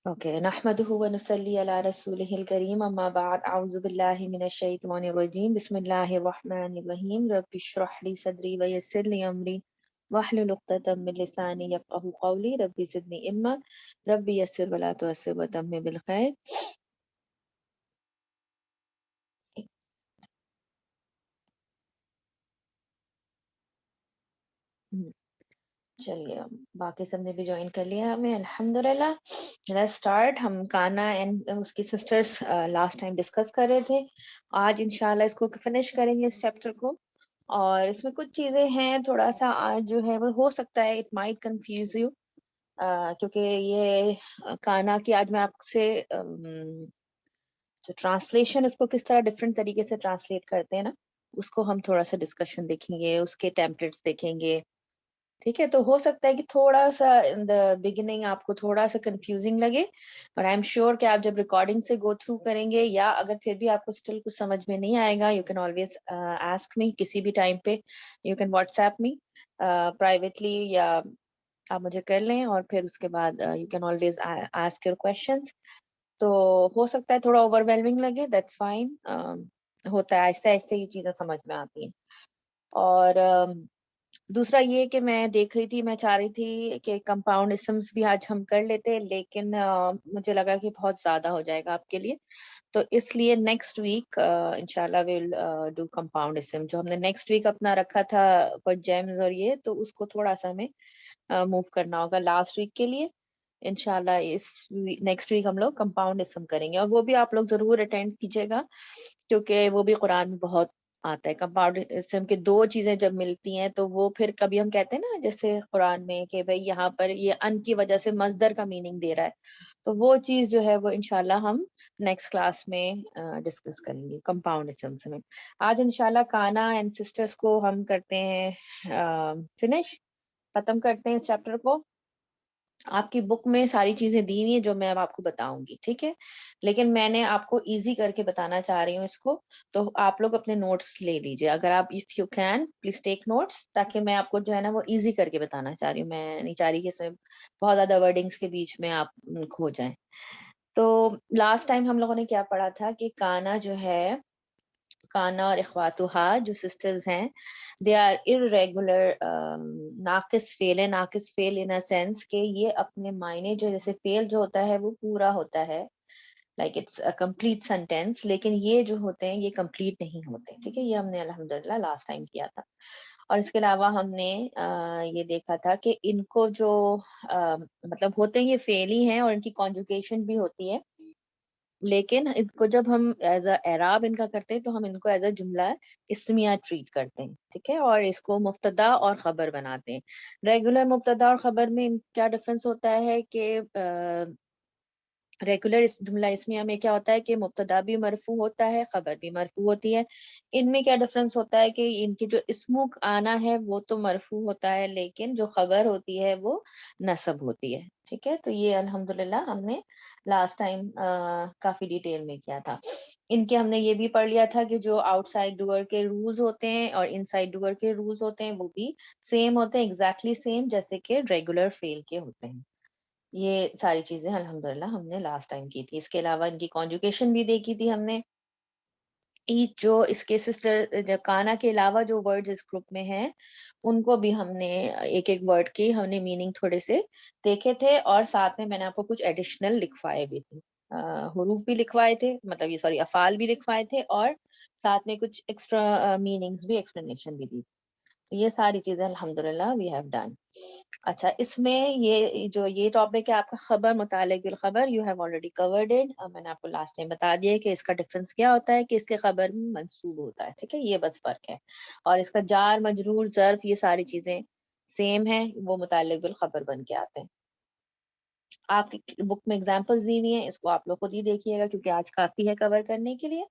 Okay نحمده ونصلي على رسوله الكريم اما بعد اعوذ بالله من الشيطان الرجيم بسم الله الرحمن الرحيم رب اشرح لي صدري ويسر لي امري واحلل عقدة من لساني يفقهوا قولي رب زدني علما رب يسر ولا تعسر وتمم بالخير. چلیے باقی سب نے بھی جوائن کر لیا ہمیں الحمدللہ. Let's start. ہم کانا اینڈ اس کی سسٹرس لاسٹ ٹائم ڈسکس کر رہے تھے. آج انشاءاللہ اس کو فنش کریں گے اس چیپٹر کو. اور اس میں کچھ چیزیں ہیں تھوڑا سا آج جو ہے وہ ہو سکتا ہے اٹ مائٹ کنفیوز یو کیونکہ یہ کانا کی آج میں آپ سے جو ٹرانسلیشن اس کو کس طرح ڈفرینٹ طریقے سے ٹرانسلیٹ کرتے ہیں نا اس کو ہم تھوڑا سا ڈسکشن دیکھیں گے, اس کے ٹیمپلیٹس دیکھیں گے. ٹھیک ہے, تو ہو سکتا ہے کہ تھوڑا سا ان دا بگننگ آپ کو تھوڑا سا کنفیوزنگ لگے, بٹ آئی ایم شیور کہ آپ جب ریکارڈنگ سے گو تھرو کریں گے یا اگر پھر بھی آپ کو اسٹل کچھ سمجھ میں نہیں آئے گا, you can always ask me کسی بھی ٹائم پہ. You can WhatsApp me privately یا آپ مجھے کر لیں اور پھر اس کے بعد you can always ask your questions. تو ہو سکتا ہے تھوڑا اوور ویلمنگ لگے, دیٹس فائن. ہوتا ہے, آہستہ آہستہ یہ چیزیں سمجھ میں آتی ہیں. اور دوسرا یہ کہ میں دیکھ رہی تھی, میں چاہ رہی تھی کہ کمپاؤنڈ اسمس بھی آج ہم کر لیتے, لیکن مجھے لگا کہ بہت زیادہ ہو جائے گا آپ کے لیے. تو اس لیے نیکسٹ ویک انشاءاللہ ویل ڈو کمپاؤنڈ اسم. جو ہم نے نیکسٹ ویک اپنا رکھا تھا پر جیمز اور یہ, تو اس کو تھوڑا سا ہمیں موو کرنا ہوگا لاسٹ ویک کے لیے. انشاءاللہ اس نیکسٹ ویک ہم لوگ کمپاؤنڈ اسم کریں گے, اور وہ بھی آپ لوگ ضرور اٹینڈ کیجیے گا کیونکہ وہ بھی قرآن میں بہت آتا ہے. کمپاؤنڈ اسم کے دو چیزیں جب ملتی ہیں تو وہ پھر کبھی ہم کہتے ہیں نا جیسے قرآن میں کہ بھئی یہاں پر یہ ان کی وجہ سے مصدر کا میننگ دے رہا ہے, تو وہ چیز جو ہے وہ انشاءاللہ ہم نیکسٹ کلاس میں ڈسکس کریں گے کمپاؤنڈ اسمس میں. آج انشاءاللہ کانا اینڈ سسٹرس کو ہم کرتے ہیں فنش, ختم کرتے ہیں اس چیپٹر کو. آپ کی بک میں ساری چیزیں دی ہوئی ہیں جو میں اب آپ کو بتاؤں گی, ٹھیک ہے, لیکن میں نے آپ کو ایزی کر کے بتانا چاہ رہی ہوں اس کو. تو آپ لوگ اپنے نوٹس لے لیجیے اگر آپ, if you can please take notes, تاکہ میں آپ کو جو ہے نا وہ ایزی کر کے بتانا چاہ رہی ہوں. میں نہیں چاہ رہی کہ اس میں بہت زیادہ ورڈنگس کے بیچ میں آپ کھو جائیں. تو لاسٹ ٹائم ہم لوگوں نے کیا پڑھا تھا کہ کانا جو ہے, کانا اور اخواتہا جو سسٹرز ہیں, دے آر irregular ناقص فعل ہے. ناقص فعل ان سینس کہ یہ اپنے معنی جو جیسے فعل جو ہوتا ہے وہ پورا ہوتا ہے, لائک اٹس کمپلیٹ سینٹینس, لیکن یہ جو ہوتے ہیں یہ کمپلیٹ نہیں ہوتے. ٹھیک ہے, یہ ہم نے الحمدللہ لاسٹ ٹائم کیا تھا. اور اس کے علاوہ ہم نے یہ دیکھا تھا کہ ان کو جو مطلب ہوتے ہیں یہ فعل ہی ہیں اور ان کی کانجوگیشن بھی ہوتی ہے, لیکن ان کو جب ہم ایز اے اعراب ان کا کرتے ہیں تو ہم ان کو ایز اے جملہ اسمیہ ٹریٹ کرتے ہیں. ٹھیک ہے, اور اس کو مبتدا اور خبر بناتے ہیں. ریگولر مبتدا اور خبر میں کیا ڈفرنس ہوتا ہے کہ ریگولر جملہ اسمیہ میں کیا ہوتا ہے کہ مبتدا بھی مرفوع ہوتا ہے, خبر بھی مرفوع ہوتی ہے. ان میں کیا ڈفرنس ہوتا ہے کہ ان کی جو اسم آنا ہے وہ تو مرفوع ہوتا ہے, لیکن جو خبر ہوتی ہے وہ نصب ہوتی ہے. ٹھیک ہے, تو یہ الحمدللہ ہم نے لاسٹ ٹائم کافی ڈیٹیل میں کیا تھا. ان کے ہم نے یہ بھی پڑھ لیا تھا کہ جو آؤٹ سائڈ ڈوئر کے رولز ہوتے ہیں اور ان سائڈ ڈوئر کے رولز ہوتے ہیں وہ بھی سیم ہوتے ہیں, ایگزیکٹلی سیم جیسے کہ ریگولر فعل کے ہوتے ہیں. یہ ساری چیزیں الحمدللہ ہم نے لاسٹ ٹائم کی تھی. اس کے علاوہ ان کی کانجوگیشن بھی دیکھی تھی ہم نے. ایچ جو اس کے سسٹر جو کانا کے علاوہ جو ورڈز اس گروپ میں ہیں ان کو بھی ہم نے ایک ایک ورڈ کی ہم نے میننگ تھوڑے سے دیکھے تھے, اور ساتھ میں نے آپ کو کچھ ایڈیشنل لکھوائے بھی تھے, حروف بھی لکھوائے تھے, مطلب یہ سوری افعال بھی لکھوائے تھے, اور ساتھ میں کچھ ایکسٹرا میننگز بھی, ایکسپلینیشن بھی دی. یہ ساری چیزیں الحمدللہ وی ہیو ڈن. اچھا, اس میں یہ جو یہ ٹاپک ہے آپ کا خبر متعلق بالخبر, you have already covered it. میں نے آپ کو لاسٹ ٹائم بتا دیا کہ اس کا ڈفرنس کیا ہوتا ہے کہ اس کے خبر میں منصوب ہوتا ہے. ٹھیک ہے, یہ بس فرق ہے. اور اس کا جار مجرور ظرف یہ ساری چیزیں سیم ہیں, وہ متعلق بالخبر بن کے آتے ہیں. آپ کی بک میں اگزامپلز دی ہوئی ہیں, اس کو آپ لوگ خود ہی دیکھیے گا کیونکہ آج کافی ہے کور کرنے کے لیے,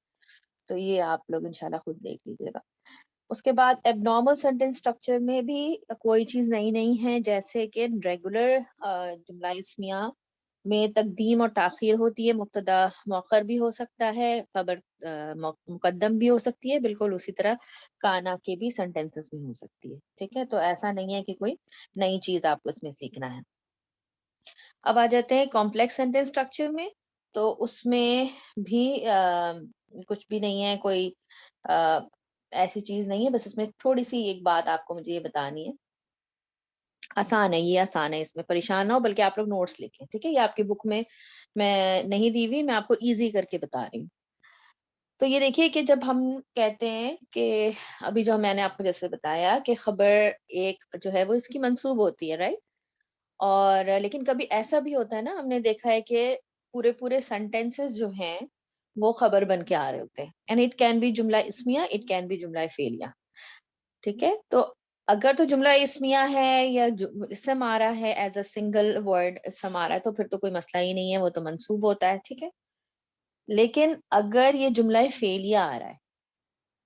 تو یہ آپ لوگ انشاءاللہ خود دیکھ لیجیے گا. اس کے بعد ایب نارمل سینٹینس اسٹرکچر میں بھی کوئی چیز نئی نہیں ہے, جیسے کہ ریگولر جملہ اسمیہ میں تقدیم اور تاخیر ہوتی ہے, مبتدا مؤخر بھی ہو سکتا ہے, خبر مقدم بھی ہو سکتی ہے, بالکل اسی طرح کانا کے بھی سینٹینسز میں ہو سکتی ہے. ٹھیک ہے, تو ایسا نہیں ہے کہ کوئی نئی چیز آپ کو اس میں سیکھنا ہے. اب آ جاتے ہیں کمپلیکس سینٹینس اسٹرکچر میں. تو اس میں بھی کچھ بھی نہیں ہے, کوئی ایسی چیز نہیں ہے, بس اس میں تھوڑی سی ایک بات آپ کو مجھے یہ بتانی ہے. آسان ہے, یہ آسان ہے, اس میں پریشان نہ ہو, بلکہ آپ لوگ نوٹس لکھیں, ٹھیک ہے. یہ آپ کی بک میں نہیں دی ہوئی, میں آپ کو ایزی کر کے بتا رہی ہوں. تو یہ دیکھیے کہ جب ہم کہتے ہیں کہ ابھی جو میں نے آپ کو جیسے بتایا کہ خبر ایک جو ہے وہ اس کی منسوب ہوتی ہے, رائٹ. اور لیکن کبھی ایسا بھی ہوتا ہے نا, ہم نے دیکھا ہے کہ پورے پورے سینٹینسز جو ہیں وہ خبر بن کے آ رہے ہوتے ہیں. اینڈ اٹ کین بی جملہ اسمیہ, اٹ کین بی جملہ فعلیہ, ٹھیک ہے. تو اگر تو جملہ اسمیہ ہے یا اسم آ رہا ہے ایز اے سنگل ورڈ اسم آ رہا ہے, تو پھر تو کوئی مسئلہ ہی نہیں ہے, وہ تو منسوب ہوتا ہے, ٹھیک ہے. لیکن اگر یہ جملہ فعلیہ آ رہا ہے,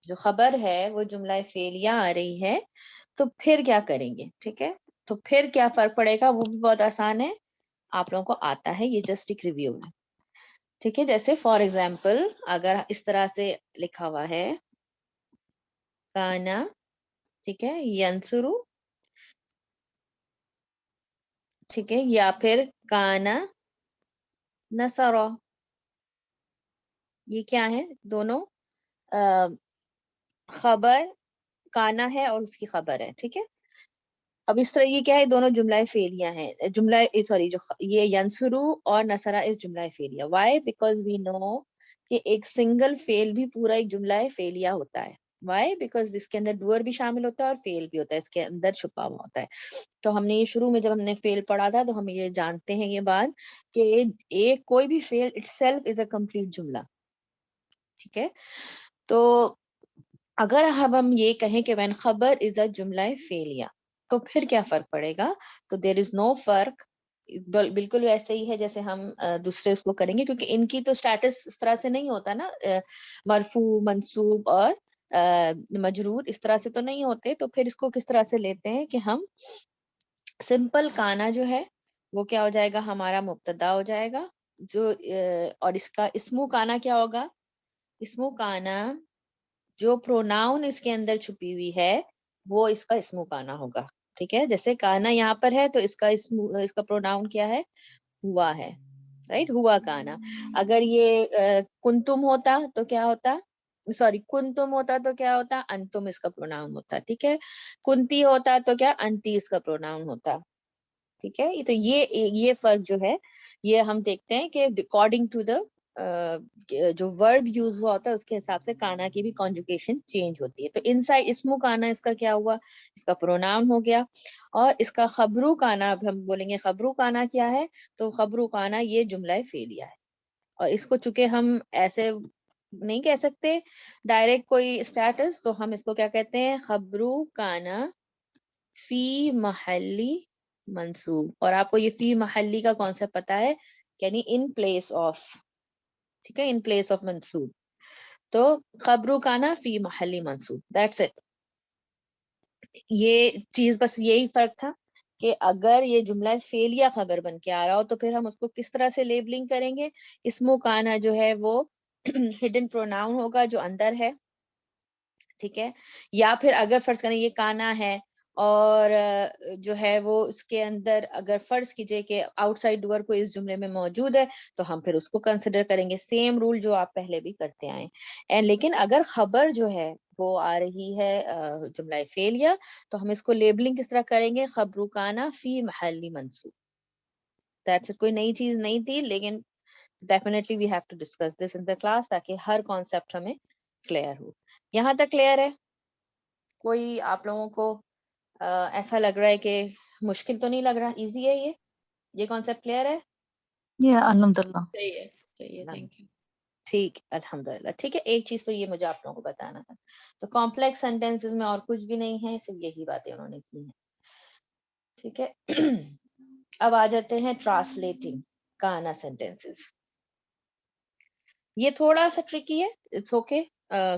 جو خبر ہے وہ جملہ فعلیہ آ رہی ہے, تو پھر کیا کریں گے, ٹھیک ہے. تو پھر کیا فرق پڑے گا, وہ بھی بہت آسان ہے, آپ لوگوں کو آتا ہے, یہ جسٹ ایک ریویو ہے, ٹھیک ہے. جیسے فار ایگزامپل اگر اس طرح سے لکھا ہوا ہے کانا, ٹھیک ہے, ینسرو, ٹھیک ہے, یا پھر کانا نصرا, یہ کیا ہے, دونوں خبر کانا ہے اور اس کی خبر ہے, ٹھیک ہے. اب اس طرح یہ کیا ہے, دونوں جملہ فعلیہ ہیں, جملہ سوری جو یہ ینسرو اور نصرا اس جملہ فعلیہ. وائی, بیکاز وی نو کہ ایک سنگل فعل بھی پورا ایک جملہ فعلیہ ہوتا ہے. وائی, بیکاز اس کے اندر ڈوئر بھی شامل ہوتا ہے اور فعل بھی ہوتا ہے, اس کے اندر چھپا ہوا ہوتا ہے. تو ہم نے یہ شروع میں جب ہم نے فعل پڑھا تھا تو ہم یہ جانتے ہیں یہ بات کہ ایک کوئی بھی فعل it self is a complete جملہ, ٹھیک ہے. تو اگر ہم یہ کہیں کہ وین خبر از اے جملہ فعلیہ, تو پھر کیا فرق پڑے گا. تو دیر از نو فرق, بالکل ویسے ہی ہے جیسے ہم دوسرے اس کو کریں گے, کیونکہ ان کی تو سٹیٹس اس طرح سے نہیں ہوتا نا, مرفوع, منصوب اور مجرور اس طرح سے تو نہیں ہوتے. تو پھر اس کو کس طرح سے لیتے ہیں کہ ہم سمپل کانا جو ہے وہ کیا ہو جائے گا, ہمارا مبتدا ہو جائے گا, جو اور اس کا اسمو کانا کیا ہوگا, اسمو کانا جو پروناؤن اس کے اندر چھپی ہوئی ہے وہ اس کا اسمو کانا ہوگا, ٹھیک ہے. جیسے کانا یہاں پر ہے تو اس کا پروناؤن کیا ہے, ہوا ہے, رائٹ, ہوا کانا. اگر یہ کنتم ہوتا تو کیا ہوتا, سوری کنتم ہوتا تو کیا ہوتا, انتم اس کا پروناؤن ہوتا, ٹھیک ہے. کنتی ہوتا تو کیا, انتی اس کا پروناؤن ہوتا, ٹھیک ہے. تو یہ فرق جو ہے یہ ہم دیکھتے ہیں کہ اکارڈنگ ٹو دا جو ورب یوز ہوا ہوتا ہے اس کے حساب سے کانا کی بھی کانجوگیشن چینج ہوتی ہے. تو ان سائڈ اسمو کانا اس کا کیا ہوا, اس کا پروناؤن ہو گیا. اور اس کا خبرو کانا, اب ہم بولیں گے خبرو کانا کیا ہے, تو خبرو کانا یہ جملہ فعلیہ ہے. اور اس کو چونکہ ہم ایسے نہیں کہہ سکتے ڈائریکٹ کوئی اسٹیٹس, تو ہم اس کو کیا کہتے ہیں, خبرو کانا فی محلی منصوب. اور آپ کو یہ فی محلی کا کانسیپٹ پتا ہے, یعنی ان پلیس آف, ٹھیک ہے, ان پلیس آف منصوب. تو خبرو کانا فی محلی منصوب, دیٹس اٹ. یہ چیز بس یہی فرق تھا کہ اگر یہ جملہ فعلیہ خبر بن کے آ رہا ہو تو پھر ہم اس کو کس طرح سے لیبلنگ کریں گے. اسمو کانا جو ہے وہ ہڈن پروناؤن ہوگا جو اندر ہے, ٹھیک ہے. یا پھر اگر فرض کریں یہ کانا ہے اور جو ہے وہ اس کے اندر اگر فرض کیجئے کہ آؤٹ سائڈ ڈور کو اس جملے میں موجود ہے تو ہم پھر اس کو کنسیڈر کریں گے, سیم رول جو آپ پہلے بھی کرتے آئے. لیکن اگر خبر جو ہے وہ آ رہی ہے جملہ فعلیہ, تو ہم اس کو لیبلنگ کس طرح کریں گے, خبرو کانا فی محلی منصوب. دیٹس اٹ, کوئی نئی چیز نہیں تھی, لیکن definitely we have to discuss this in the class تاکہ ہر کانسیپٹ ہمیں کلیئر ہو. یہاں تک کلیئر ہے, کوئی آپ لوگوں کو ایسا لگ رہا ہے کہ مشکل تو نہیں لگ رہا, ایزی ہے یہ کانسیپٹ کلیئر ہے؟ الحمد للہ صحیح ہے, تھینک یو. ٹھیک, الحمد للہ, ٹھیک ہے. ایک چیز تو یہ مجھے آپ لوگوں کو بتانا تھا, تو کمپلیکس سینٹینسز میں اور کچھ بھی نہیں ہے, صرف یہی باتیں انہوں نے کی ہیں, ٹھیک ہے. اب آ جاتے ہیں ٹرانسلیٹنگ کانا سینٹینسز. یہ تھوڑا سا ٹرکی ہے, اٹس اوکے.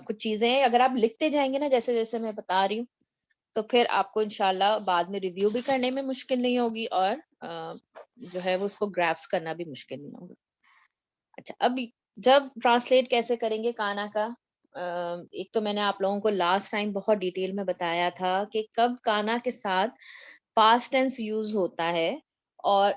کچھ چیزیں اگر آپ لکھتے جائیں گے نا جیسے جیسے میں بتا رہی ہوں, تو پھر آپ کو انشاءاللہ بعد میں ریویو بھی کرنے میں مشکل نہیں ہوگی, اور جو ہے وہ اس کو گراسپ کرنا بھی مشکل نہیں ہوگا. اچھا, اب جب ٹرانسلیٹ کیسے کریں گے کانا کا, ایک تو میں نے آپ لوگوں کو لاسٹ ٹائم بہت ڈیٹیل میں بتایا تھا کہ کب کانا کے ساتھ پاسٹ ٹینس یوز ہوتا ہے اور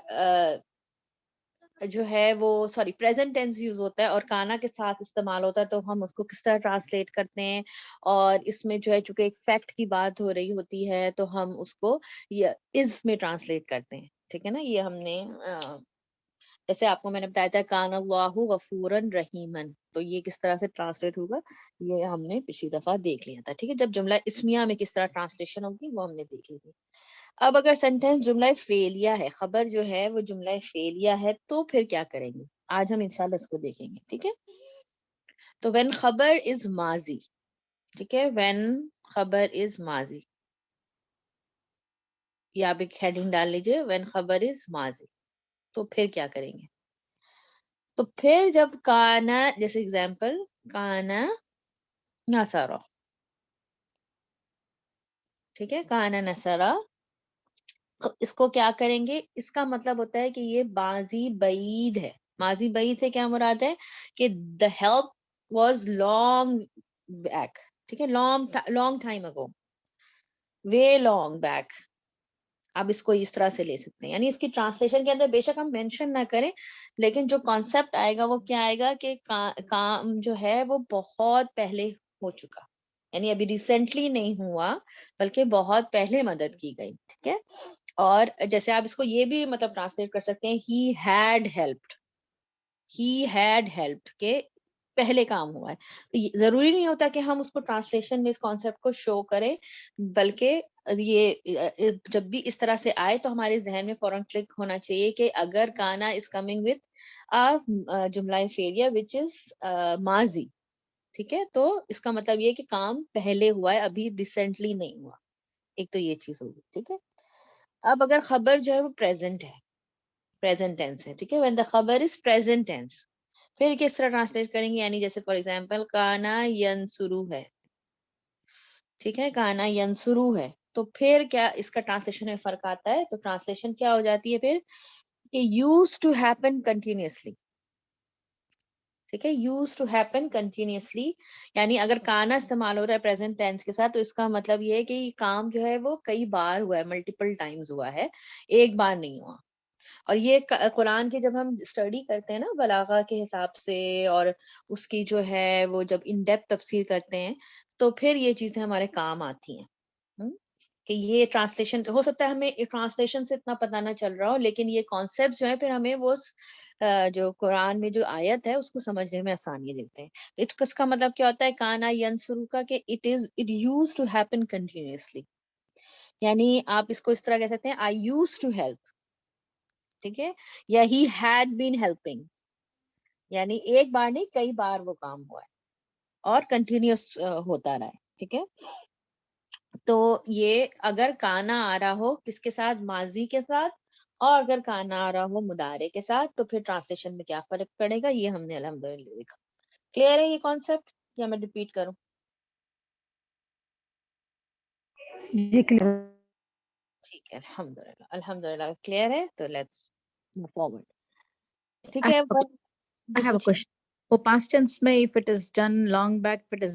جو ہے وہ سوری پریزنٹ ٹینس یوز ہوتا ہے اور کانا کے ساتھ استعمال ہوتا ہے، تو ہم اس کو کس طرح ٹرانسلیٹ کرتے ہیں. اور اس میں جو ہے چونکہ ایک فیکٹ کی بات ہو رہی ہوتی ہے تو ہم اس کو از میں ٹرانسلیٹ کرتے ہیں. ٹھیک ہے نا. یہ ہم نے جیسے آپ کو میں نے بتایا تھا کان اللہ غفورن رحیمن، تو یہ کس طرح سے ٹرانسلیٹ ہوگا یہ ہم نے پچھلی دفعہ دیکھ لیا تھا. ٹھیک ہے. جب جملہ اسمیہ میں کس طرح ٹرانسلیشن ہوگی وہ ہم نے دیکھ لی تھی. اب اگر سینٹینس جملہ فعلیہ ہے، خبر جو ہے وہ جملہ فعلیہ ہے، تو پھر کیا کریں گے؟ آج ہم انشاءاللہ اس کو دیکھیں گے. ٹھیک ہے. تو وین خبر از ماضی. ٹھیک ہے. وین خبر از ماضی، یا آپ ایک ہیڈنگ ڈال لیجئے وین خبر از ماضی. تو پھر کیا کریں گے؟ تو پھر جب کانا، جیسے اگزامپل کانا نصرا. ٹھیک ہے. کانا نصرا، اس کو کیا کریں گے؟ اس کا مطلب ہوتا ہے کہ یہ ماضی بعید ہے. ماضی بعید سے کیا مراد ہے؟ کہ the help was long back. ٹھیک ہے. long time ago, way long back. آپ اس کو اس طرح سے لے سکتے ہیں. یعنی اس کی ٹرانسلیشن کے اندر بے شک ہم مینشن نہ کریں، لیکن جو کانسیپٹ آئے گا وہ کیا آئے گا کہ کام جو ہے وہ بہت پہلے ہو چکا، یعنی ابھی ریسنٹلی نہیں ہوا بلکہ بہت پہلے مدد کی گئی. ٹھیک ہے. اور جیسے آپ اس کو یہ بھی مطلب ٹرانسلیٹ کر سکتے ہیں he had helped. He had helped کے پہلے کام ہوا ہے. تو ضروری نہیں ہوتا کہ ہم اس کو ٹرانسلیشن میں اس کانسیپٹ کو شو کریں، بلکہ یہ جب بھی اس طرح سے آئے تو ہمارے ذہن میں فوراً کلک ہونا چاہیے کہ اگر کانا از کمنگ وتھ جملہ فعلیہ وچ از ماضی. ٹھیک ہے. تو اس کا مطلب یہ کہ کام پہلے ہوا ہے، ابھی ریسنٹلی نہیں ہوا. ایک تو یہ چیز ہوگی. ٹھیک ہے. اب اگر خبر جو ہے وہ پریزنٹ ہے، پریزنٹ ٹینس ہے. ٹھیک ہے. when the خبر از پریزنٹ ٹینس، پھر کس طرح ٹرانسلیٹ کریں گے؟ یعنی جیسے فار ایگزامپل کانا ینسرو ہے. ٹھیک ہے. کانا ینسرو ہے، تو پھر کیا اس کا ٹرانسلیشن میں فرق آتا ہے؟ تو ٹرانسلیشن کیا ہو جاتی ہے پھر کہ یوز ٹو ہیپن کنٹینیوسلی. ٹھیک ہے. یوز ٹو ہیپن کنٹینیوسلی، یعنی اگر کانا استعمال ہو رہا ہے پریزنٹ ٹینس کے ساتھ تو اس کا مطلب یہ ہے کہ یہ کام جو ہے وہ کئی بار ہوا ہے، ملٹیپل ٹائمز ہوا ہے، ایک بار نہیں ہوا. اور یہ قرآن کی جب ہم اسٹڈی کرتے ہیں نا بلاغہ کے حساب سے، اور اس کی جو ہے وہ جب ان ڈیپتھ تفسیر کرتے ہیں تو پھر یہ چیزیں ہمارے کام آتی ہیں. کہ یہ ٹرانسلیشن ہو سکتا ہے ہمیں ٹرانسلیشن سے اتنا پتہ نہ چل رہا ہو، لیکن یہ کانسیپٹ جو ہے پھر ہمیں وہ جو قرآن میں جو آیت ہے اس کو سمجھنے میں آسانی دیتے ہیں. اس کا مطلب کیا ہوتا ہے کانا ینسرو کا؟ کہ it used to happen continuously. یعنی آپ اس کو اس طرح کہہ سکتے ہیں آئی یوز ٹو ہیلپ. ٹھیک ہے. یا ہی ہیڈ بین ہیلپنگ، یعنی ایک بار نہیں کئی بار وہ کام ہوا ہے اور کنٹینیوس ہوتا رہا ہے. ٹھیک ہے. تو یہ اگر کانا آ رہا ہو کس کے ساتھ؟ ماضی کے ساتھ. اور اگر کانا آ رہا ہو مضارع کے ساتھ تو پھر ٹرانسلیشن میں کیا فرق پڑے گا یہ ہم نے الحمدللہ دیکھا. کلیئر ہے یہ کانسیپٹ یا میں ریپیٹ کروں؟ جی کلیئر. ٹھیک ہے. الحمدللہ کلیئر ہے. تو لیٹس موو فارورڈ. ٹھیک I ہے. have I جی have a پوچھیے. question. For past tense mein, if it is done long back, if it is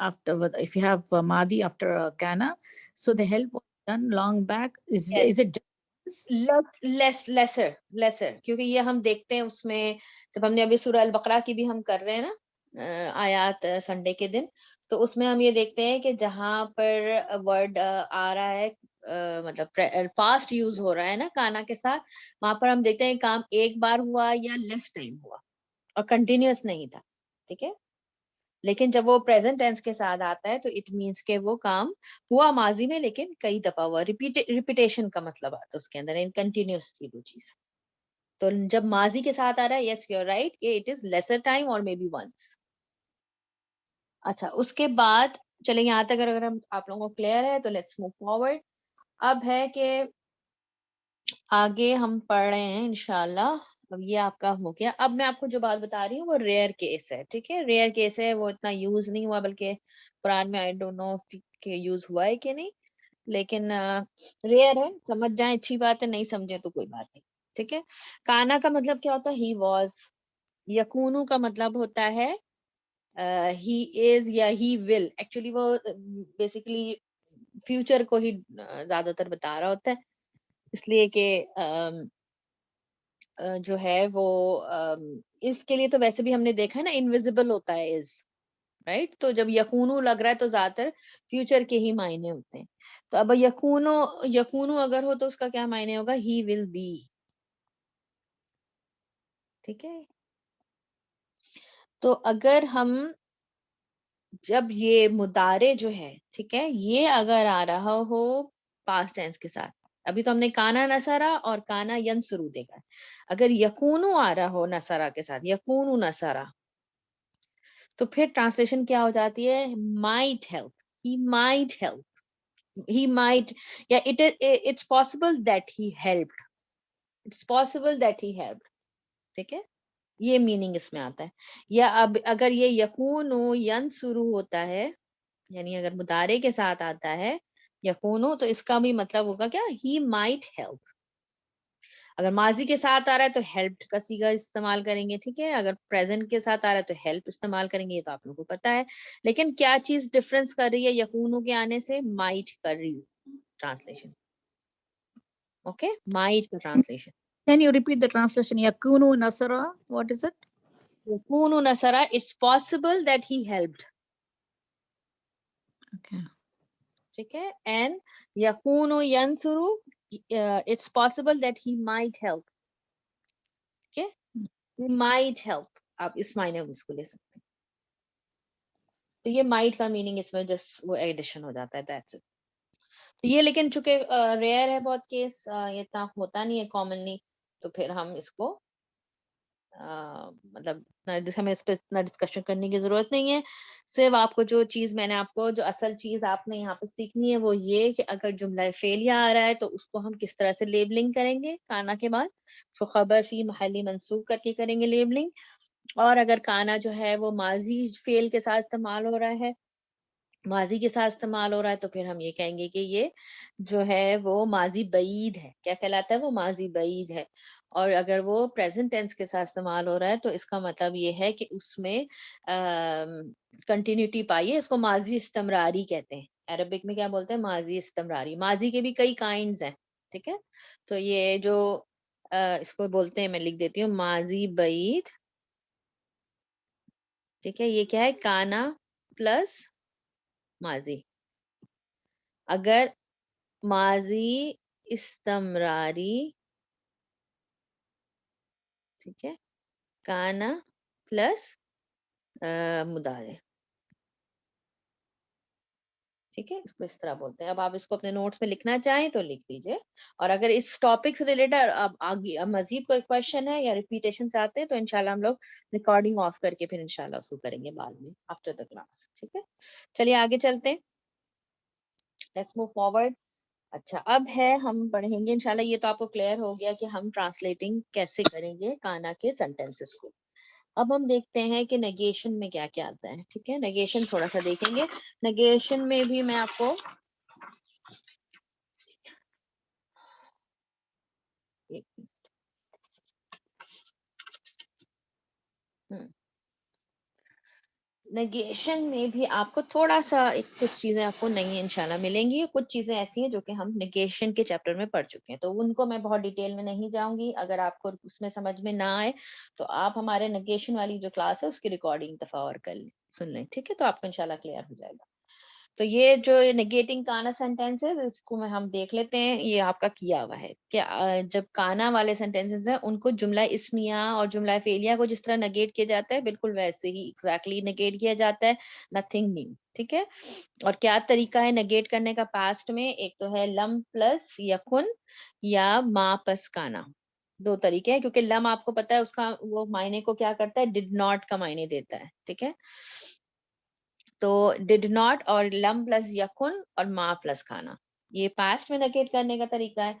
after, if you have madi after kana, so the help was done long back, is it just lesser کیونکہ یہ ہم دیکھتے ہیں اس میں جب ہم نے ابھی سورہ البقرہ کی بھی ہم کر رہے ہیں نا آیات سنڈے کے دن، تو اس میں ہم یہ دیکھتے ہیں کہ جہاں پر ورڈ آ رہا ہے مطلب پاسٹ یوز ہو رہا ہے نا کانا کے ساتھ، وہاں پر ہم دیکھتے ہیں کام ایک بار ہوا یا لیس ٹائم ہوا اور کنٹینیوس نہیں تھا. ٹھیک ہے. لیکن جب وہ پریزنٹ ٹینس کے ساتھ آتا ہے تو اٹ مینس کہ وہ کام ہوا ماضی میں لیکن کئی دفعہ ہوا. ریپیٹیشن کا مطلب آتا ہے اس کے اندر، کنٹینیوس تھی وہ چیز. تو جب ماضی کے ساتھ آ رہا ہے یس یو آر رائٹ کہ اٹ از لیسر ٹائم اور مے بی ونس. اچھا اس کے بعد چلیں یہاں تک اگر ہم آپ لوگوں کو کلیئر ہے تو لیٹس موو فارورڈ. اب ہے کہ آگے ہم پڑھ رہے ہیں انشاءاللہ. اب یہ آپ کا ہو گیا. اب میں آپ کو جو بات بتا رہی ہوں وہ ریئر کیس ہے. ٹھیک ہے. ریئر کیس ہے، وہ اتنا یوز نہیں ہوا، بلکہ قرآن میں آئی ڈونٹ نو کہ یوز ہوا ہے کہ نہیں، لیکن ریئر ہے. سمجھ جائیں اچھی بات ہے، نہیں سمجھیں تو کوئی بات نہیں. ٹھیک ہے. کانا کا مطلب کیا ہوتا ہے؟ He was. یکونو کا مطلب ہوتا ہے ہی از یا ہی ول. ایکچولی وہ بیسیکلی فیوچر کو ہی زیادہ تر بتا رہا ہوتا ہے، اس لیے کہ جو ہے وہ اس کے لیے تو ویسے بھی ہم نے دیکھا ہے نا انویزیبل ہوتا ہے از، رائٹ. تو جب یکونو لگ رہا ہے تو زیادہ تر فیوچر کے ہی معنی ہوتے ہیں. تو اب یکونو اگر ہو تو اس کا کیا معنی ہوگا؟ ہی ول بی. ٹھیک ہے. تو اگر ہم جب یہ مضارع جو ہے، ٹھیک ہے، یہ اگر آ رہا ہو پاسٹ ٹینس کے ساتھ، ابھی تو ہم نے کانا نسرا اور کانا ینسرو دیکھا ہے. اگر یکونو آ رہا ہو نسرا کے ساتھ، یکونو نسرا، تو پھر ٹرانسلیشن کیا ہو جاتی ہے؟ might help. He might help. He might, yeah, it's possible that he helped. It's possible that he helped. ٹھیک ہے، یہ میننگ اس میں آتا ہے. یا اب اگر یہ یکونو ینسرو ہوتا ہے، یعنی اگر مضارع کے ساتھ آتا ہے یکونو، تو اس کا بھی مطلب ہوگا کیا؟ he might help. اگر ماضی کے ساتھ آ رہا ہے تو ہیلپ کا صیغہ استعمال کریں گے. ٹھیک ہے، اگر پریزنٹ کے ساتھ آ رہا ہے تو ہیلپ استعمال کریں گے. یہ تو آپ لوگوں کو پتا ہے. لیکن کیا چیز ڈفرنس کر رہی ہے یکونو کے آنے سے؟ مائٹ کر رہی ٹرانسلیشن. اوکے، مائٹ کا translation. Can you repeat the translation? Yakunu Nasara, what is it? یکونو نصرا، it's possible that he helped. Okay. ٹھیک ہے. اینڈ یکونو ینسرو، it's possible that he might help. ٹھیک ہے، he might help. آپ اس معنی میں اس کو لے سکتے ہیں. تو یہ مائٹ کا میننگ اس میں جسٹ وہ ایڈیشن ہو جاتا ہے. That's it. تو یہ لیکن چونکہ ریئر ہے بہت کیس، یہ اتنا ہوتا نہیں ہے کامنلی، تو پھر ہم اس کو مطلب ہمیں اس پہ اتنا ڈسکشن کرنے کی ضرورت نہیں ہے. صرف آپ کو جو چیز میں نے آپ کو جو اصل چیز آپ نے یہاں پہ سیکھنی ہے وہ یہ کہ اگر جملہ فعلیہ آ رہا ہے تو اس کو ہم کس طرح سے لیبلنگ کریں گے کانا کے بعد. تو خبر فی محلی منصوب کر کے کریں گے لیبلنگ. اور اگر کانا جو ہے وہ ماضی فعل کے ساتھ استعمال ہو رہا ہے، ماضی کے ساتھ استعمال ہو رہا ہے، تو پھر ہم یہ کہیں گے کہ یہ جو ہے وہ ماضی بعید ہے. کیا کہلاتا ہے؟ وہ ماضی بعید ہے. اور اگر وہ پریزنٹ ٹینس کے ساتھ استعمال ہو رہا ہے تو اس کا مطلب یہ ہے کہ اس میں کنٹینیوٹی پائیے. اس کو ماضی استمراری کہتے ہیں. عربک میں کیا بولتے ہیں؟ ماضی استمراری. ماضی کے بھی کئی کائنڈز ہیں. ٹھیک ہے، تو یہ جو اس کو بولتے ہیں، میں لکھ دیتی ہوں، ماضی بعید. ٹھیک ہے، یہ کیا ہے؟ کانا پلس ماضی. اگر ماضی استمراری، ٹھیک ہے، کانا پلس مضارع. ٹھیک ہے، اس کو اس طرح بولتے ہیں. اب آپ اس کو اپنے نوٹس میں لکھنا چاہیں تو لکھ لیجیے. اور اگر اس ٹاپک سے ریلیٹڈ اب آگے مزید کوئی کوشچن ہے یا ریپیٹیشن سے آتے ہیں تو انشاءاللہ ہم لوگ ریکارڈنگ آف کر کے پھر انشاءاللہ اس کو کریں گے بعد میں آفٹر دا کلاس. ٹھیک ہے، چلیے آگے چلتے ہیں. Let's move forward. اچھا، اب ہے ہم پڑھیں گے انشاءاللہ. یہ تو آپ کو کلیئر ہو گیا کہ ہم ٹرانسلیٹنگ کیسے کریں گے کانا کے سینٹینسز کو. اب ہم دیکھتے ہیں کہ نیگیشن میں کیا کیا آتا ہے. ٹھیک ہے، نیگیشن تھوڑا سا دیکھیں گے. نیگیشن میں بھی میں آپ کو نیگیشن میں بھی آپ کو تھوڑا سا کچھ چیزیں آپ کو نئی انشاءاللہ ملیں گی. کچھ چیزیں ایسی ہیں جو کہ ہم نیگیشن کے چیپٹر میں پڑھ چکے ہیں، تو ان کو میں بہت ڈیٹیل میں نہیں جاؤں گی. اگر آپ کو اس میں سمجھ میں نہ آئے تو آپ ہمارے نیگیشن والی جو کلاس ہے اس کی ریکارڈنگ دفعہ اور کر لیں، سن لیں. ٹھیک ہے، تو آپ کو انشاءاللہ کلیئر ہو جائے گا. تو یہ جو نیگیٹنگ کانا سینٹینسز، اس کو میں ہم دیکھ لیتے ہیں. یہ آپ کا کیا ہوا ہے کہ جب کانا والے سینٹینسز ہیں ان کو جملہ اسمیہ اور جملہ فعلیہ کو جس طرح نگیٹ کیا جاتا ہے بالکل ویسے ہی ایگزیکٹلی نگیٹ کیا جاتا ہے. Nothing new. ٹھیک ہے، اور کیا طریقہ ہے نگیٹ کرنے کا پاسٹ میں؟ ایک تو ہے لم پلس یکن یا ما پس کانا. دو طریقے ہیں، کیونکہ لم آپ کو پتا ہے اس کا وہ معنی کو کیا کرتا ہے؟ ڈڈ ناٹ کا معنی دیتا ہے. ٹھیک ہے، تو ڈڈ ناٹ اور لم پلس یکن اور ما پلس کھانا، یہ پاسٹ میں نگیٹ کرنے کا طریقہ ہے.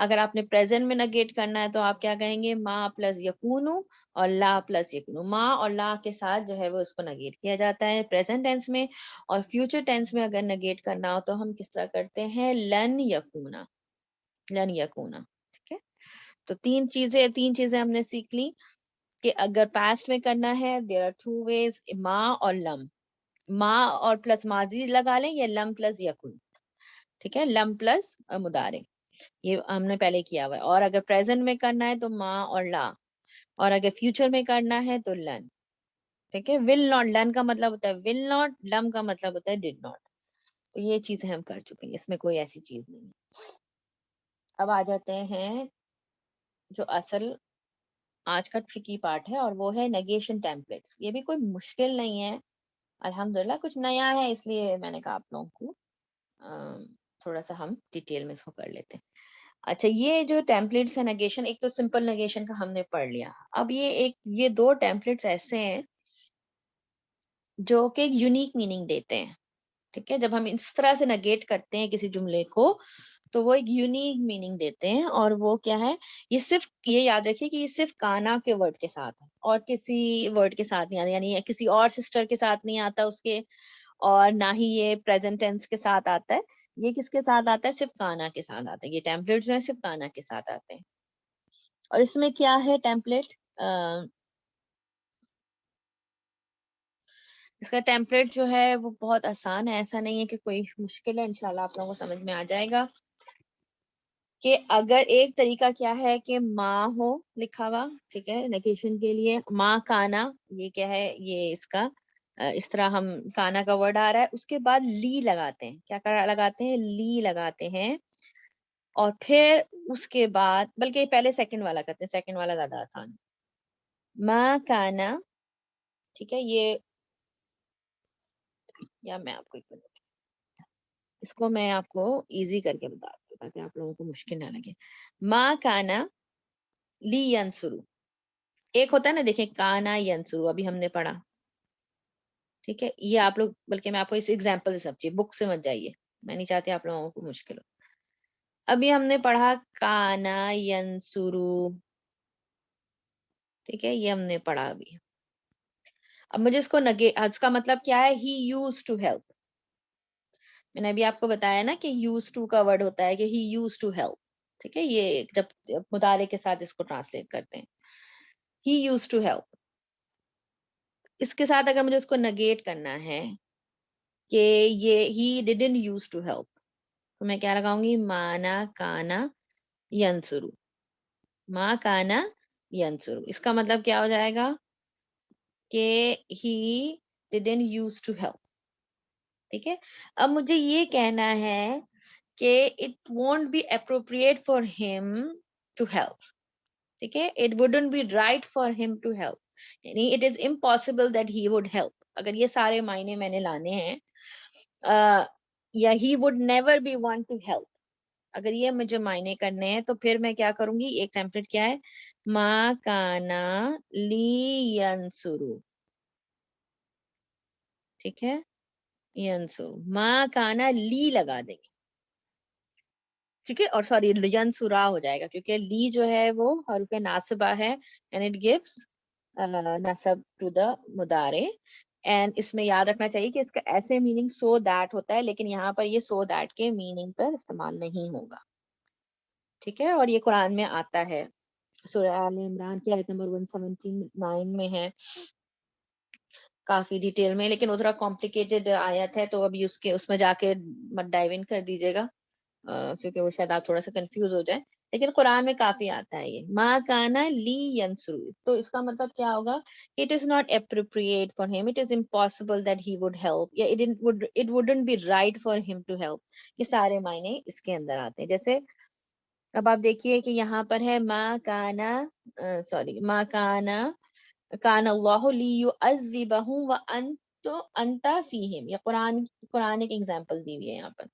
اگر آپ نے پریزنٹ میں نگیٹ کرنا ہے تو آپ کیا کہیں گے؟ ما پلس یکونو اور لا پلس یکونو. ما اور لا کے ساتھ جو ہے وہ اس کو نگیٹ کیا جاتا ہے پریزنٹ ٹینس میں. اور فیوچر ٹینس میں اگر نگیٹ کرنا ہو تو ہم کس طرح کرتے ہیں؟ لن یکونا. لن یکونا. ٹھیک ہے، تو تین چیزیں ہم نے سیکھ لی کہ اگر پاسٹ میں کرنا ہے دیر آر ٹو ویز، ما اور لم. ما اور پلس ماضی لگا لیں یا لم پلس یکن. ٹھیک ہے, لم پلس مدارے, یہ ہم نے پہلے کیا ہوا ہے. اور اگر پریزنٹ میں کرنا ہے تو ما اور لا, اور اگر فیوچر میں کرنا ہے تو لن. ٹھیک ہے, ول ناٹ, لن کا مطلب ہوتا ہے ول ناٹ, لم کا مطلب ہوتا ہے ڈڈ ناٹ. تو یہ چیزیں ہم کر چکے ہیں, اس میں کوئی ایسی چیز نہیں ہے. اب آ جاتے ہیں جو اصل آج کا ٹرکی پارٹ ہے, اور وہ ہے نیگیشن ٹیمپلیٹس. یہ بھی کوئی مشکل نہیں ہے الحمدللہ, کچھ نیا ہے اس لیے میں نے کہا آپ لوگوں کو تھوڑا سا ہم ڈیٹیل میں اس کو کر لیتے ہیں. اچھا, یہ جو ٹیمپلیٹس ہیں نیگیشن, ایک تو سمپل نیگیشن کا ہم نے پڑھ لیا. اب یہ دو ٹیمپلیٹس ایسے ہیں جو کہ ایک یونیک میننگ دیتے ہیں. ٹھیک ہے, جب ہم اس طرح سے نگیٹ کرتے ہیں کسی جملے کو تو وہ ایک یونیک میننگ دیتے ہیں. اور وہ کیا ہے, یہ صرف یہ یاد رکھیے کہ یہ صرف کانا کے ورڈ کے ساتھ ہے, اور کسی ورڈ کے ساتھ نہیں آتا, یعنی کسی اور سسٹر کے ساتھ نہیں آتا اس کے, اور نہ ہی یہ پریزنٹ ٹینس کے ساتھ آتا ہے. یہ کس کے ساتھ آتا ہے, صرف کانا کے ساتھ آتا ہے. یہ ٹیمپلیٹ جو ہے صرف کانا کے ساتھ آتے ہیں. اور اس میں کیا ہے ٹیمپلیٹ, اس کا ٹیمپلیٹ جو ہے وہ بہت آسان ہے, ایسا نہیں ہے کہ کوئی مشکل ہے. انشاءاللہ آپ لوگوں کو سمجھ میں آ جائے گا کہ اگر ایک طریقہ کیا ہے کہ ماں ہو لکھا ہوا, ٹھیک ہے, نیگیشن کے لیے ماں کانا, یہ کیا ہے, یہ اس کا اس طرح ہم کانا کا ورڈ آ رہا ہے, اس کے بعد لی لگاتے ہیں. کیا لگاتے ہیں, لی لگاتے ہیں. اور پھر اس کے بعد, بلکہ پہلے سیکنڈ والا کرتے ہیں, سیکنڈ والا زیادہ آسان. ماں کانا, ٹھیک ہے, یہ یا میں آپ کو اس کو میں آپ کو ایزی کر کے بتا دوں تاکہ آپ لوگوں کو مشکل نہ لگے. ماں کانا لی ینسرو, ایک ہوتا ہے نا, دیکھیں کانا ینسرو ابھی ہم نے پڑھا, ٹھیک ہے, یہ آپ لوگ, بلکہ میں آپ کو اس ایگزامپل سے سمجھیے, بک سے مت جائیے, میں نہیں چاہتی آپ لوگوں کو مشکل ہو. ابھی ہم نے پڑھا کانا ینسرو, ٹھیک ہے, یہ ہم نے پڑھا ابھی. اب مجھے اس کا مطلب کیا ہے, ہی یوز ٹو ہیلپ. میں نے ابھی آپ کو بتایا نا کہ یوز ٹو کا ورڈ ہوتا ہے کہ ہی یوز ٹو ہیلپ. ٹھیک ہے, یہ جب مضارع کے ساتھ اس کو ٹرانسلیٹ کرتے ہیں, ہی یوز ٹو ہیلپ. اس کے ساتھ اگر مجھے اس کو نگیٹ کرنا ہے کہ یہ he didn't use to help, تو میں کیا لگاؤں گی, مانا کانا ینسرو. ماں کانا ینسرو, اس کا مطلب کیا ہو جائے گا کہ he didn't use to help. ٹھیک ہے, اب مجھے یہ کہنا ہے کہ it won't be appropriate for him to help. ٹھیک ہے, it wouldn't be right for him to help, یعنی it is impossible that he would help. اگر یہ سارے معنی میں نے لانے ہیں, یا he would never be one to help, اگر یہ مجھے معنی کرنے ہیں تو پھر میں کیا کروں گی, ایک ٹیمپلیٹ کیا ہے, ما کانا لی ینسرو. ٹھیک ہے, ینسرو, ما کانا لی لگا دیں گے, ٹھیک ہے, اور سوری ینسورا ہو جائے گا کیونکہ لی جو ہے وہ حروف ناصبہ ہے, and it gives نصب to the مضارع. اینڈ اس میں یاد رکھنا چاہیے کہ اس کا ایسے میننگ سو دیٹ ہوتا ہے, لیکن یہاں پر یہ سو دیٹ کے میننگ پر استعمال نہیں ہوگا. ٹھیک ہے, اور یہ قرآن میں آتا ہے, سورہ آل عمران کی آیت نمبر 179 میں ہے, کافی ڈیٹیل میں, لیکن اتنا کمپلیکیٹڈ آیت ہے, تو ابھی اس میں جا کے مت ڈائیو ان کر دیجیے گا, کیونکہ وہ شاید آپ تھوڑا سا کنفیوز ہو جائے. لیکن قرآن میں کافی آتا ہے یہ ما کانا لی ینسرو. تو اس کا مطلب کیا ہوگا, it is not appropriate for him, it is impossible that he would help, یا it wouldn't be right for him to help. یہ سارے معنی اس کے اندر آتے ہیں. جیسے اب آپ دیکھیے کہ یہاں پر ہے ما کانا, ما کانا کان اللہ لیعذبہم وانت فیہم. یہ قرآن ایک ایگزامپل دی ہوئی ہے یہاں پر.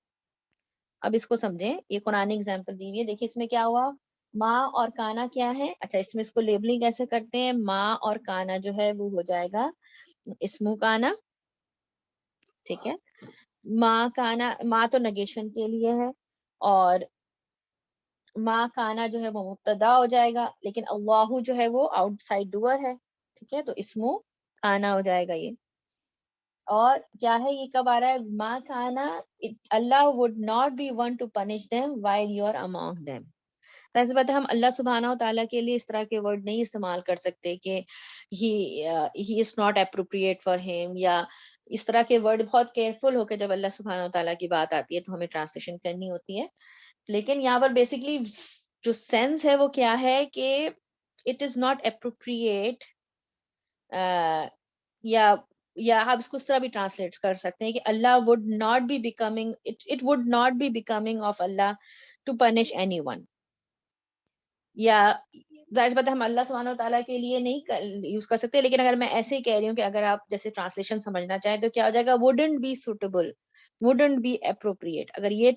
اب اس کو سمجھیں, یہ قرآن ایگزامپل دی ہوئی ہے. دیکھیں اس میں کیا ہوا, ماں اور کانا کیا ہے. اچھا, اس میں اس کو لیبلنگ کیسے کرتے ہیں, ماں اور کانا جو ہے وہ ہو جائے گا اسمو کانا. ٹھیک ہے, ماں کانا, ماں تو نگیشن کے لیے ہے, اور ماں کانا جو ہے وہ مبتدا ہو جائے گا, لیکن اللہ جو ہے وہ آؤٹ سائڈ ڈوور ہے. ٹھیک ہے, تو اسمو کانا ہو جائے گا یہ. اور کیا ہے, یہ کب آ رہا ہے, ما کانا اللہ would not be one to punish them while you are among them. ایسی بات ہے, ہم اللہ سبحانہ و تعالیٰ کے لیے اس طرح کے ورڈ نہیں استعمال کر سکتے کہ he is not appropriate for him, یا اس طرح کے ورڈ بہت کیئرفل ہو کے جب اللہ سبحانہ وتعالیٰ کی بات آتی ہے تو ہمیں ٹرانسلیشن کرنی ہوتی ہے. لیکن یہاں پر بیسکلی جو سینس ہے وہ کیا ہے کہ اٹ از ناٹ اپروپریٹ، یا آپ اس کو اس طرح بھی ٹرانسلیٹ کر سکتے ہیں کہ اللہ would not be becoming it would not be becoming of Allah to punish anyone. یا ظاہر سی بات ہے ہم اللہ سبحانہ وتعالیٰ کے لیے نہیں یوز کر سکتے، لیکن اگر میں ایسے ہی کہہ رہی ہوں کہ اگر آپ جیسے ٹرانسلیشن سمجھنا چاہیں تو کیا ہو جائے گا wouldn't be suitable, wouldn't be appropriate. اگر یہ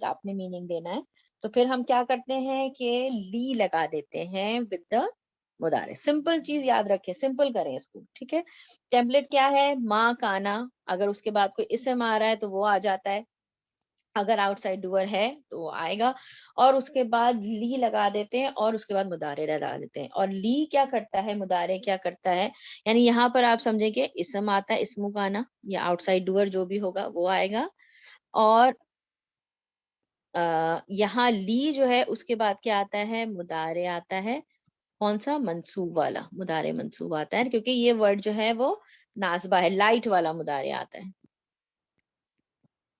آپ نے میننگ دینا ہے تو پھر ہم کیا کرتے ہیں کہ لی لگا دیتے ہیں with the مضارع. سمپل چیز یاد رکھیں، سمپل کریں اس کو، ٹھیک ہے. ٹیمپلیٹ کیا ہے؟ ما کانا، اگر اس کے بعد کوئی اسم آ رہا ہے تو وہ آ جاتا ہے، اگر آؤٹ سائڈ ڈوور ہے تو وہ آئے گا، اور اس کے بعد لی لگا دیتے ہیں اور اس کے بعد مضارع لگا دیتے ہیں. اور لی کیا کرتا ہے، مضارع کیا کرتا ہے، یعنی یہاں پر آپ سمجھیں کہ اسم آتا ہے، اسم کانا یا آؤٹ سائڈ ڈوور جو بھی ہوگا وہ آئے گا، اور یہاں لی جو ہے اس کے بعد کیا آتا ہے، مضارع آتا ہے. کون سا؟ منصوب والا مضارع منصوب آتا ہے، کیونکہ یہ ورڈ جو ہے وہ ناصبہ ہے، لائٹ والا مضارع آتا ہے،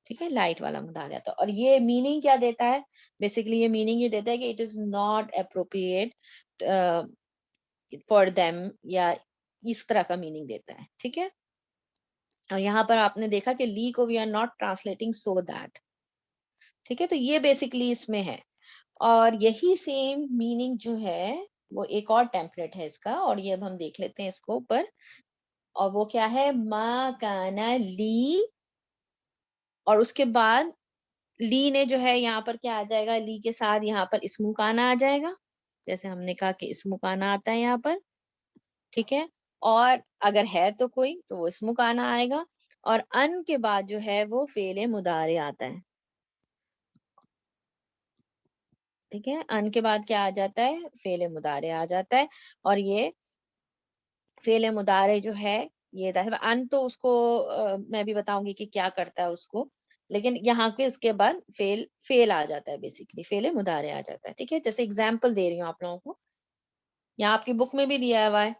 ٹھیک ہے، لائٹ والا مضارع آتا ہے. اور یہ میننگ کیا دیتا ہے؟ بیسیکلی یہ میننگ یہ دیتا ہے کہ it is not appropriate for them, یا اس طرح کا میننگ دیتا ہے، ٹھیک ہے. اور یہاں پر آپ نے دیکھا کہ لی کو we are not translating so that, ٹھیک ہے. تو یہ بیسکلی اس میں ہے. اور یہی سیم میننگ جو ہے وہ ایک اور ٹیمپلیٹ ہے اس کا، اور یہ اب ہم دیکھ لیتے ہیں اس کو اوپر. اور وہ کیا ہے؟ ما کانا لی، اور اس کے بعد لی نے جو ہے یہاں پر کیا آ جائے گا، لی کے ساتھ یہاں پر اسم کانا آ جائے گا، جیسے ہم نے کہا کہ اسم کانا آتا ہے یہاں پر، ٹھیک ہے. اور اگر ہے تو کوئی تو وہ اسم کانا آئے گا، اور ان کے بعد جو ہے وہ فعل مضارع آتا ہے، ٹھیک ہے. ان کے بعد کیا آ جاتا ہے؟ فعل مضارع آ جاتا ہے. اور یہ فعل مضارع جو ہے یہ ان تو اس کو میں بھی بتاؤں گی کہ کیا کرتا ہے اس کو، لیکن یہاں پہ اس کے بعد فعل آ جاتا ہے، بیسکلی فعل مضارع آ جاتا ہے، ٹھیک ہے. جیسے اگزامپل دے رہی ہوں آپ لوگوں کو، یہاں آپ کی بک میں بھی دیا ہوا ہے،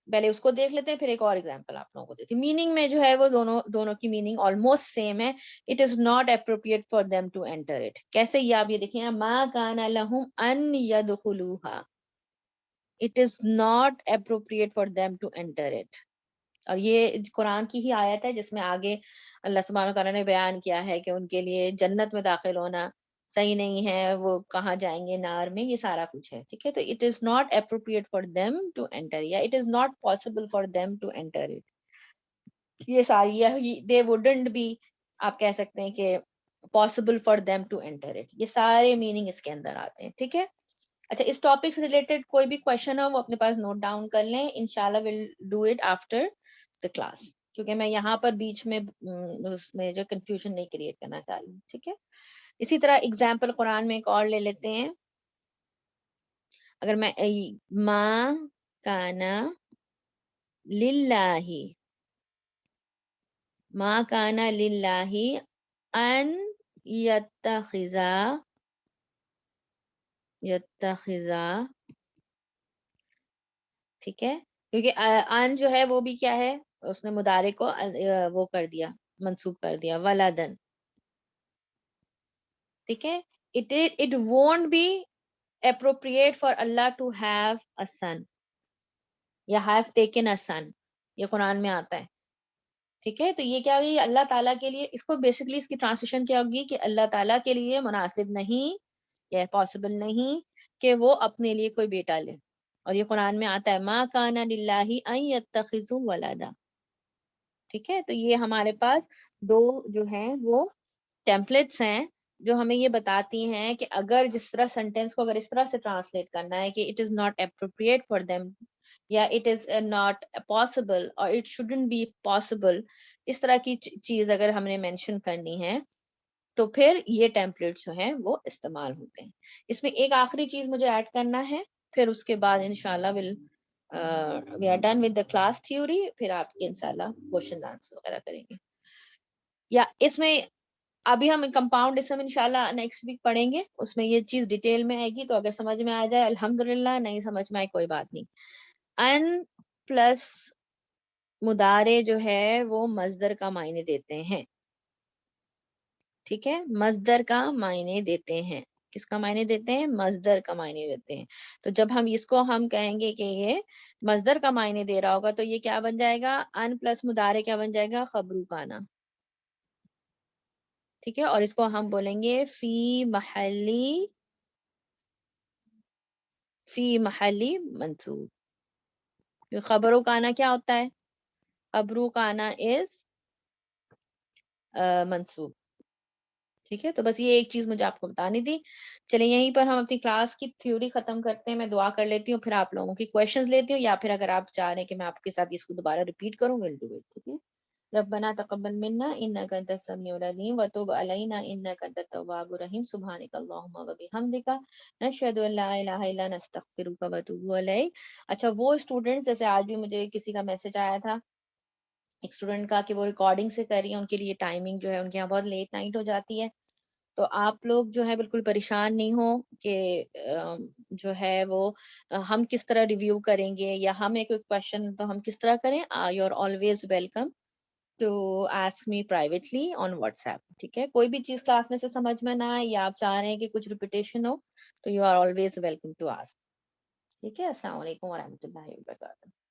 پہلے اس کو دیکھ لیتے ہیں پھر ایک اور اگزامپل آپ لوگوں کو دیتی ہوں. میننگ میں جو ہے وہ دونوں کی میننگ آلموسٹ سیم ہے. It is not appropriate for them to enter it. کیسے؟ یہ آپ یہ دیکھیں، ما کان لہم ان یدخلوها، it is not appropriate for them to enter it. اور یہ قرآن کی ہی آیت ہے جس میں آگے اللہ سبحانہ وتعالیٰ نے بیان کیا ہے کہ ان کے لیے جنت میں داخل ہونا صحیح نہیں ہے، وہ کہاں جائیں گے؟ نار میں، یہ سارا کچھ ہے، ٹھیک ہے. تو it is not appropriate for them to enter, یا it is not possible for them to enter it. یہ ساری دے وڈنٹ بی، آپ کہہ سکتے ہیں کہ possible for them to enter it. یہ سارے میننگ اس کے اندر آتے ہیں، ٹھیک ہے. اچھا، اس ٹاپک سے ریلیٹڈ کوئی بھی کوشچن ہو وہ اپنے پاس نوٹ ڈاؤن کر لیں، انشاءاللہ will do it after the class, کیونکہ میں یہاں پر بیچ میں اس میں جو کنفیوژن نہیں کریٹ کرنا چاہ رہی ہوں، ٹھیک ہے. اسی طرح اگزامپل قرآن میں ایک اور لے لیتے ہیں. اگر میں ما کانا للہ، ما کانا للہ ان یتخذا، ٹھیک ہے، کیونکہ ان جو ہے وہ بھی کیا ہے، اس نے مضارع کو وہ کر دیا، منصوب کر دیا، ولدن، ٹھیک ہے. It won't be appropriate for Allah to have a son یا have taken a son، یہ قرآن میں آتا ہے، ٹھیک ہے. تو یہ کیا ہوگی؟ اللہ تعالیٰ کے لیے، اس کو بیسکلی اس کی ٹرانسلیشن کیا ہوگی کہ اللہ تعالیٰ کے لیے مناسب نہیں یا پاسبل نہیں کہ وہ اپنے لیے کوئی بیٹا لے. اور یہ قرآن میں آتا ہے، ما کان للہ ان یتخذوا ولدا، ٹھیک ہے. تو یہ ہمارے پاس دو جو ہیں وہ ٹیمپلیٹس ہیں جو ہمیں یہ بتاتی ہیں کہ اگر جس طرح سینٹینس کو اگر اس طرح سے ٹرانسلیٹ کرنا ہے کہ it is not appropriate for them, یا اٹ از ناٹ پاسبل، اور اٹ شوڈنٹ بی پاسبل، اس طرح کی چیز اگر ہم نے مینشن کرنی ہے تو پھر یہ ٹیمپلیٹ جو ہیں وہ استعمال ہوتے ہیں. اس میں ایک آخری چیز مجھے ایڈ کرنا ہے، پھر اس کے بعد انشاءاللہ we are done with the class theory, پھر آپ کے انشاءاللہ کوشچن آنسر وغیرہ کریں گے. یا اس میں ابھی ہم کمپاؤنڈ اسم انشاءاللہ نیکسٹ ویک پڑھیں گے، اس میں یہ چیز ڈیٹیل میں آئے گی، تو اگر سمجھ میں آ جائے الحمدللہ، نہیں سمجھ میں آئے کوئی بات نہیں. ان پلس مدارے جو ہے وہ مصدر کا معنی دیتے ہیں. ٹھیک ہے، مصدر کا معنی دیتے ہیں. کس کا معنی دیتے ہیں؟ مصدر کا معنی دیتے ہیں. تو جب ہم اس کو ہم کہیں گے کہ یہ مصدر کا معنی دے رہا ہوگا تو یہ کیا بن جائے گا؟ ان پلس مدارے کیا بن جائے گا؟ خبرو کانا. ٹھیک ہے، اور اس کو ہم بولیں گے فی محلی منصوب. خبرو کانا کیا ہوتا ہے؟ خبرو کانا از منصوب. ٹھیک ہے، تو بس یہ ایک چیز مجھے آپ کو بتانی تھی. چلیں یہیں پر ہم اپنی کلاس کی تھیوری ختم کرتے ہیں. میں دعا کر لیتی ہوں، پھر آپ لوگوں کی کویشچنز لیتی ہوں، یا پھر اگر آپ چاہ رہے ہیں کہ میں آپ کے ساتھ اس کو دوبارہ ریپیٹ کروں ول ڈو اٹ. ٹھیک ہے. ربنا تقبل منا انک انت السمیع العلیم وتب علینا انک انت التواب الرحیم. سبحانک اللہم وبحمدک نشہد ان لا الہ الا انت نستغفرک ونتوب الیک. اچھا، وہ اسٹوڈنٹس جیسے آج بھی مجھے کسی کا میسج آیا تھا ایک اسٹوڈنٹ کا کہ وہ ریکارڈنگ سے کر رہی ہیں، ان کے لیے ٹائمنگ جو ہے ان کے یہاں بہت لیٹ نائٹ ہو جاتی ہے. تو آپ لوگ جو ہے بالکل پریشان نہیں ہو کہ جو ہے وہ ہم کس طرح ریویو کریں گے یا ہمیں کوئی کوشچن تو ہم کس طرح کریں. You are always welcome to ask me privately on WhatsApp. ٹھیک ہے، کوئی بھی چیز کلاس میں سے سمجھ میں نہ آئے یا آپ چاہ رہے ہیں کہ کچھ ریپیٹیشن ہو تو you are always welcome to ask. ٹھیک ہے، السلام علیکم ورحمۃ اللہ وبرکاتہ.